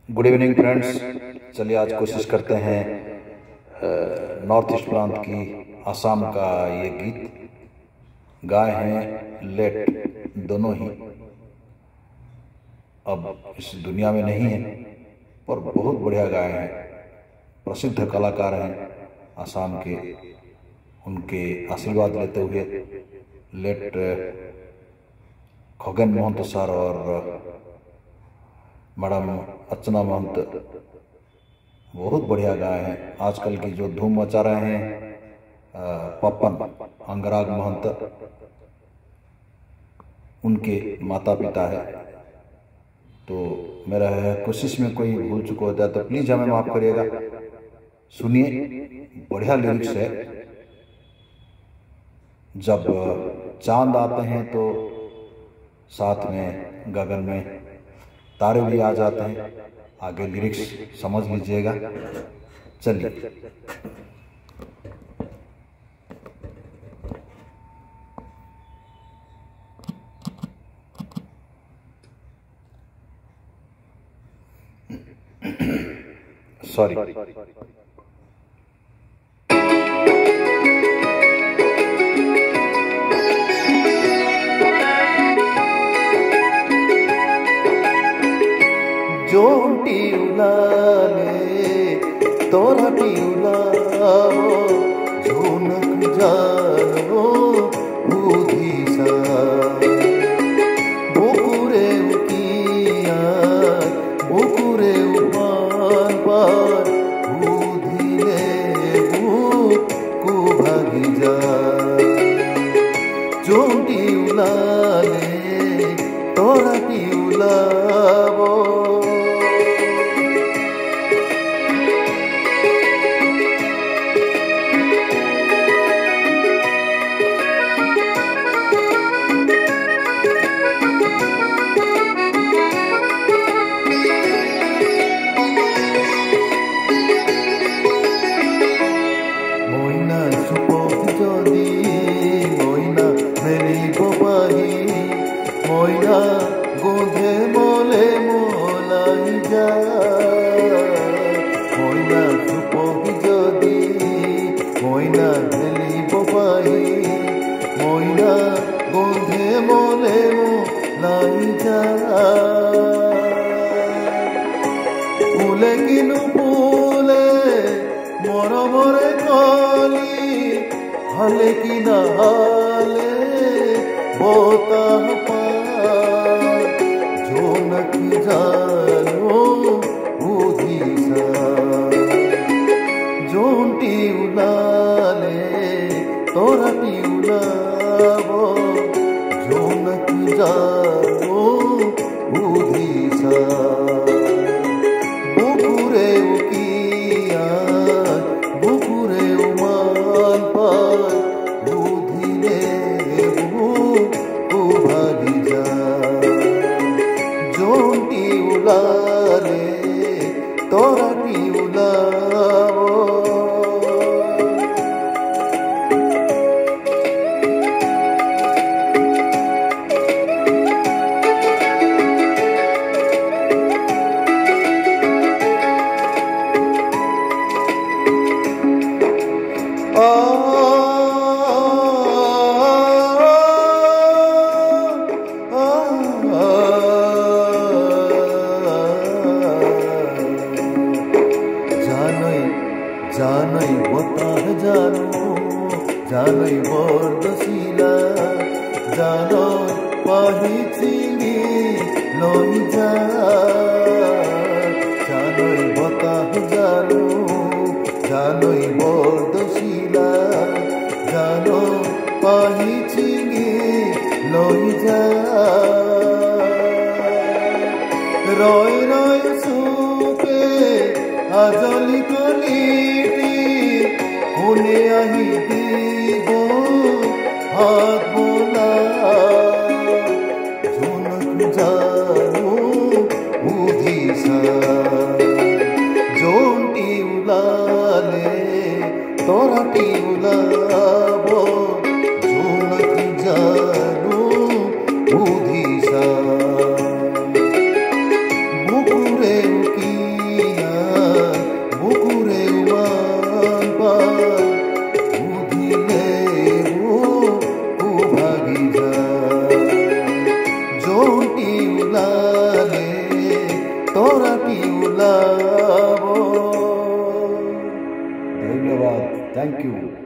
Good evening friends. चलिए आज कोशिश करते हैं नॉर्थ ईस्ट प्रांत की आसाम का ये गीत गाए हैं लेट दोनों ही अब इस दुनिया में नहीं है, पर बहुत बढ़िया गाए हैं। प्रसिद्ध कलाकार हैं आसाम के, उनके आशीर्वाद लेते हुए लेट खगेन महंत सर और मैडम अर्चना महंत बहुत बढ़िया गाए हैं। आजकल की जो धूम मचा रहे हैं पपन अंगराग महंत, उनके माता पिता है। तो मेरा कोशिश में कोई भूल चुका होता है तो प्लीज़ हमें माफ़ करिएगा। सुनिए, बढ़िया लिरिक्स है। जब चांद आते हैं तो साथ में गगन में तारे भी आ जाते हैं। आगे लिरिक्स समझ लीजिएगा। चलिए। सॉरी। जोंटी उलाले तोरा उलाओ झोनक जानो उधीसा बुकुरे उकिया बुकुरे उपान पार उधिले बुकु भागी जा। जोंटी उलाले तोरा उलाओ मोइना गोधे मोले मोलाई जा। मोइना सुपोही जदी मोइना धेली बोपाही मोइना गोधे मोले मोलाई जा। फूले किनु फूले मोर मोरे कली हले कि ना हाले बोता झोनक जानो उधीसा जोंटी उलाले तोरा उलावो झोनक जानो उधीसा बुकुरे उकिया बुकुरे उमान पार उधिले बुकु भागी जा। जोंटी उलाले तोरा उलाओ जानई बताह जानो जानई बरदशिला जानो पाही चिंगी लोई जा। जानई बताह जानो जानई बरदशिला जानो पाही चिंगी लोई जा। रोय रोय सुके आजली कलीटी कोने आही दीबो हाथ बोला झोनक जानो उधीसा जोंटी उलाले तोरा उलावो झोनक जानो उधीसा बुकुरे उकी বুধিলে ভাগি যায় জোনটি উলালে তোরাটি উলাব। धन्यवाद, थैंक यू।